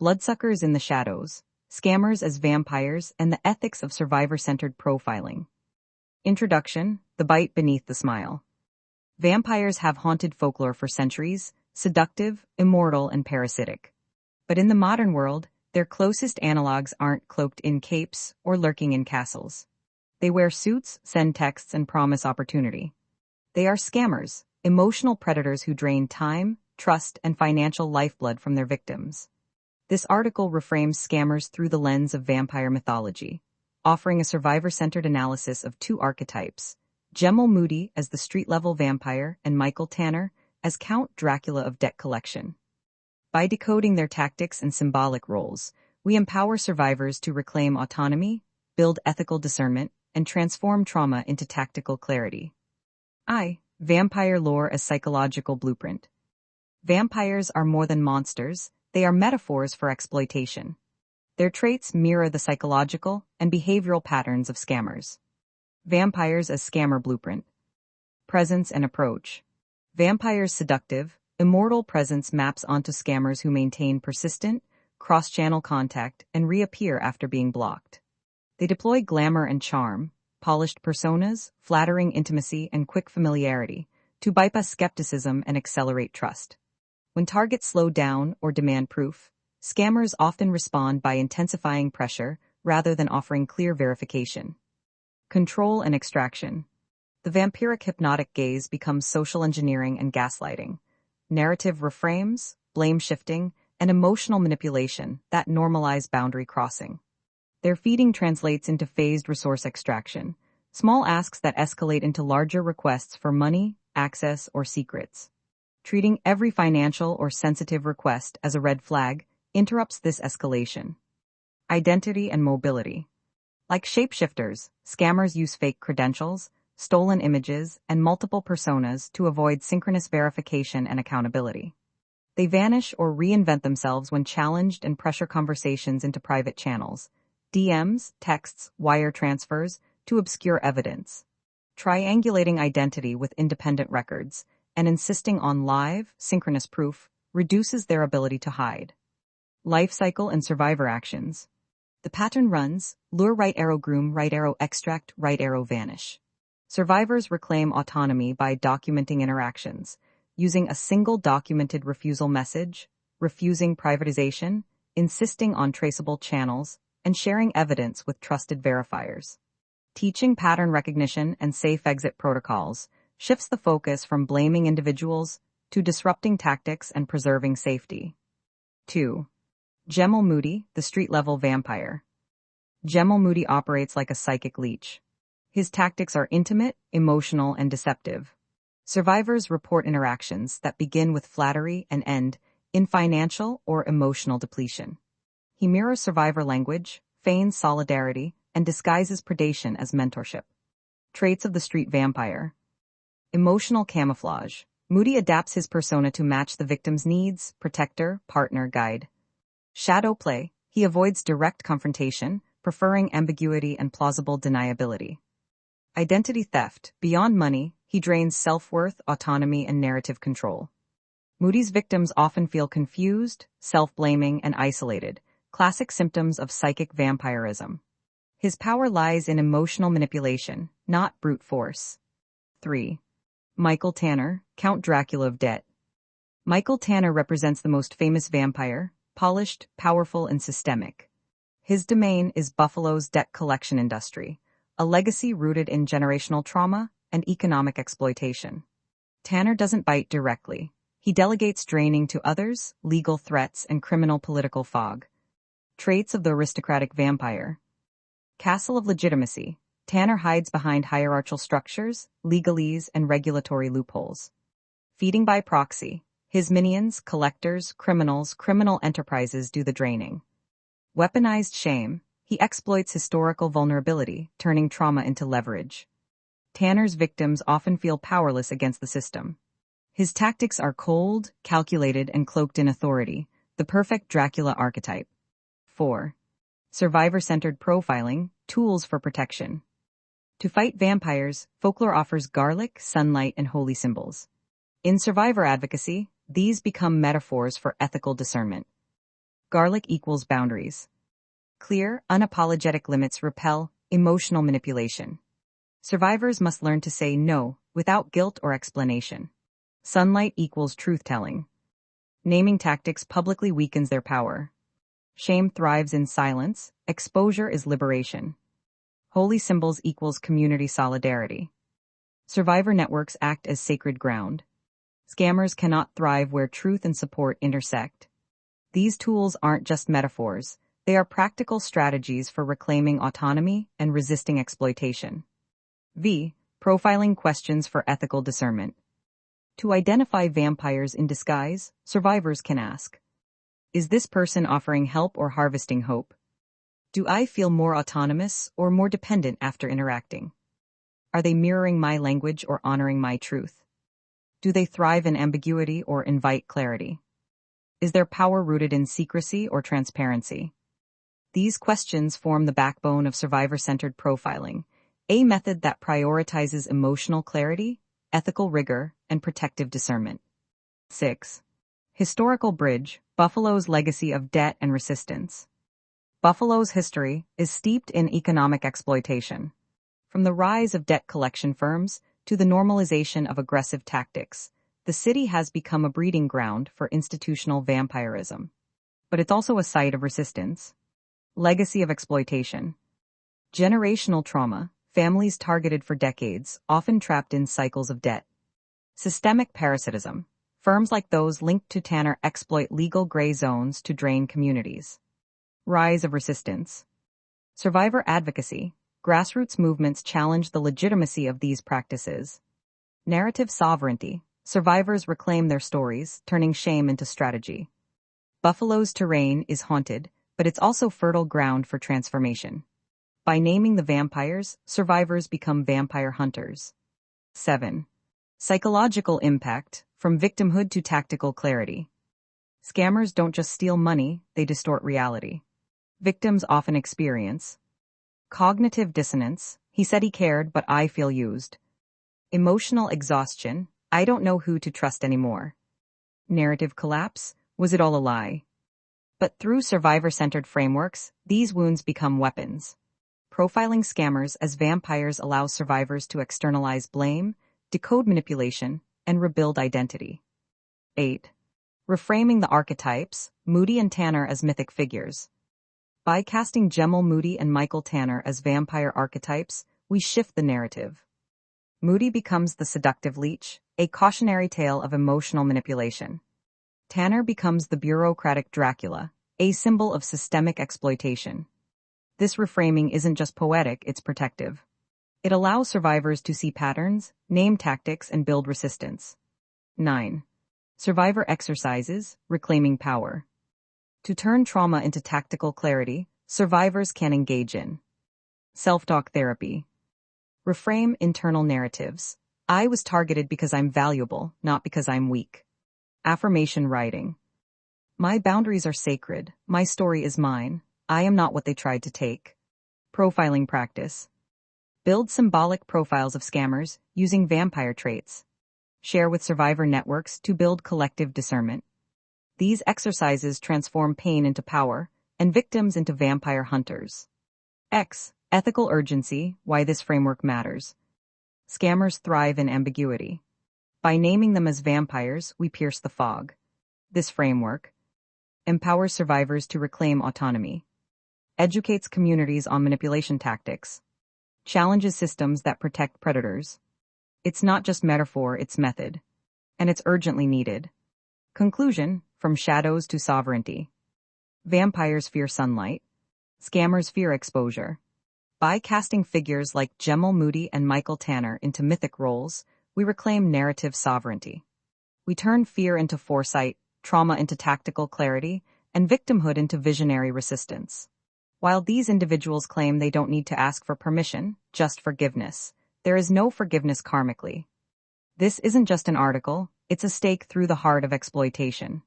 Bloodsuckers in the shadows, scammers as vampires, and the ethics of survivor-centered profiling. Introduction: the bite beneath the smile. Vampires have haunted folklore for centuries, seductive, immortal, and parasitic. But in the modern world, their closest analogs aren't cloaked in capes or lurking in castles. They wear suits, send texts, and promise opportunity. They are scammers, emotional predators who drain time, trust, and financial lifeblood from their victims. This article reframes scammers through the lens of vampire mythology, offering a survivor-centered analysis of two archetypes: Jemel Moody as the street-level vampire and Michael Tanner as Count Dracula of debt collection. By decoding their tactics and symbolic roles, we empower survivors to reclaim autonomy, build ethical discernment, and transform trauma into tactical clarity. Vampire lore as psychological blueprint. Vampires are more than monsters, they are metaphors for exploitation. Their traits mirror the psychological and behavioral patterns of scammers. Vampires as scammer blueprint. Presence and approach. Vampires' seductive, immortal presence maps onto scammers who maintain persistent, cross-channel contact and reappear after being blocked. They deploy glamour and charm, polished personas, flattering intimacy, and quick familiarity to bypass skepticism and accelerate trust. When targets slow down or demand proof, scammers often respond by intensifying pressure rather than offering clear verification. Control and extraction. The vampiric hypnotic gaze becomes social engineering and gaslighting, narrative reframes, blame shifting, and emotional manipulation that normalize boundary crossing. Their feeding translates into phased resource extraction, small asks that escalate into larger requests for money, access, or secrets. Treating every financial or sensitive request as a red flag interrupts this escalation. Identity and mobility. Like shapeshifters, scammers use fake credentials, stolen images, and multiple personas to avoid synchronous verification and accountability. They vanish or reinvent themselves when challenged and pressure conversations into private channels, DMs, texts, wire transfers, to obscure evidence. Triangulating identity with independent records and insisting on live, synchronous proof reduces their ability to hide. Life cycle and survivor actions. The pattern runs: lure, right arrow, groom, right arrow, extract, right arrow, vanish. Survivors reclaim autonomy by documenting interactions, using a single documented refusal message, refusing privatization, insisting on traceable channels, and sharing evidence with trusted verifiers. Teaching pattern recognition and safe exit protocols shifts the focus from blaming individuals to disrupting tactics and preserving safety. 2. Jemel Moody, the street-level vampire. Jemel Moody operates like a psychic leech. His tactics are intimate, emotional, and deceptive. Survivors report interactions that begin with flattery and end in financial or emotional depletion. He mirrors survivor language, feigns solidarity, and disguises predation as mentorship. Traits of the street vampire. Emotional camouflage. Moody adapts his persona to match the victim's needs: protector, partner, guide. Shadow play. He avoids direct confrontation, preferring ambiguity and plausible deniability. Identity theft. Beyond money, he drains self-worth, autonomy, and narrative control. Moody's victims often feel confused, self-blaming, and isolated, classic symptoms of psychic vampirism. His power lies in emotional manipulation, not brute force. 3. Michael Tanner, Count Dracula of debt. Michael Tanner represents the most famous vampire, polished, powerful, and systemic. His domain is Buffalo's debt collection industry, a legacy rooted in generational trauma and economic exploitation. Tanner doesn't bite directly. He delegates draining to others, legal threats, and criminal political fog. Traits of the aristocratic vampire. Castle of legitimacy. Tanner hides behind hierarchical structures, legalese, and regulatory loopholes. Feeding by proxy. His minions, collectors, criminal enterprises do the draining. Weaponized shame. He exploits historical vulnerability, turning trauma into leverage. Tanner's victims often feel powerless against the system. His tactics are cold, calculated, and cloaked in authority, the perfect Dracula archetype. 4. Survivor-centered profiling, tools for protection. To fight vampires, folklore offers garlic, sunlight, and holy symbols. In survivor advocacy, these become metaphors for ethical discernment. Garlic equals boundaries. Clear, unapologetic limits repel emotional manipulation. Survivors must learn to say no without guilt or explanation. Sunlight equals truth-telling. Naming tactics publicly weakens their power. Shame thrives in silence. Exposure is liberation. Holy symbols equals community solidarity. Survivor networks act as sacred ground. Scammers cannot thrive where truth and support intersect. These tools aren't just metaphors. They are practical strategies for reclaiming autonomy and resisting exploitation. Profiling questions for ethical discernment. To identify vampires in disguise, survivors can ask, is this person offering help or harvesting hope? Do I feel more autonomous or more dependent after interacting? Are they mirroring my language or honoring my truth? Do they thrive in ambiguity or invite clarity? Is their power rooted in secrecy or transparency? These questions form the backbone of survivor-centered profiling, a method that prioritizes emotional clarity, ethical rigor, and protective discernment. 6. Historical bridge, Buffalo's legacy of debt and resistance. Buffalo's history is steeped in economic exploitation. From the rise of debt collection firms to the normalization of aggressive tactics, the city has become a breeding ground for institutional vampirism. But it's also a site of resistance. Legacy of exploitation. Generational trauma, families targeted for decades, often trapped in cycles of debt. Systemic parasitism. Firms like those linked to Tanner exploit legal gray zones to drain communities. Rise of resistance. Survivor advocacy. Grassroots movements challenge the legitimacy of these practices. Narrative sovereignty. Survivors reclaim their stories, turning shame into strategy. Buffalo's terrain is haunted, but it's also fertile ground for transformation. By naming the vampires, survivors become vampire hunters. 7. Psychological impact, from victimhood to tactical clarity. Scammers don't just steal money, they distort reality. Victims often experience cognitive dissonance. He said he cared, but I feel used. Emotional exhaustion. I don't know who to trust anymore. Narrative collapse. Was it all a lie? But through survivor-centered frameworks, these wounds become weapons. Profiling scammers as vampires allows survivors to externalize blame, decode manipulation, and rebuild identity. 8. Reframing the archetypes, Moody and Tanner as mythic figures. By casting Jemel Moody and Michael Tanner as vampire archetypes, we shift the narrative. Moody becomes the seductive leech, a cautionary tale of emotional manipulation. Tanner becomes the bureaucratic Dracula, a symbol of systemic exploitation. This reframing isn't just poetic, it's protective. It allows survivors to see patterns, name tactics, and build resistance. 9. Survivor exercises, reclaiming power. To turn trauma into tactical clarity, survivors can engage in self-talk therapy. Reframe internal narratives. I was targeted because I'm valuable, not because I'm weak. Affirmation writing. My boundaries are sacred. My story is mine. I am not what they tried to take. Profiling practice. Build symbolic profiles of scammers using vampire traits. Share with survivor networks to build collective discernment. These exercises transform pain into power and victims into vampire hunters. Ethical urgency, why this framework matters. Scammers thrive in ambiguity. By naming them as vampires, we pierce the fog. This framework empowers survivors to reclaim autonomy, educates communities on manipulation tactics, challenges systems that protect predators. It's not just metaphor, it's method. And it's urgently needed. Conclusion, from shadows to sovereignty. Vampires fear sunlight. Scammers fear exposure. By casting figures like Jemel Moody and Michael Tanner into mythic roles, we reclaim narrative sovereignty. We turn fear into foresight, trauma into tactical clarity, and victimhood into visionary resistance. While these individuals claim they don't need to ask for permission, just forgiveness, there is no forgiveness karmically. This isn't just an article, it's a stake through the heart of exploitation.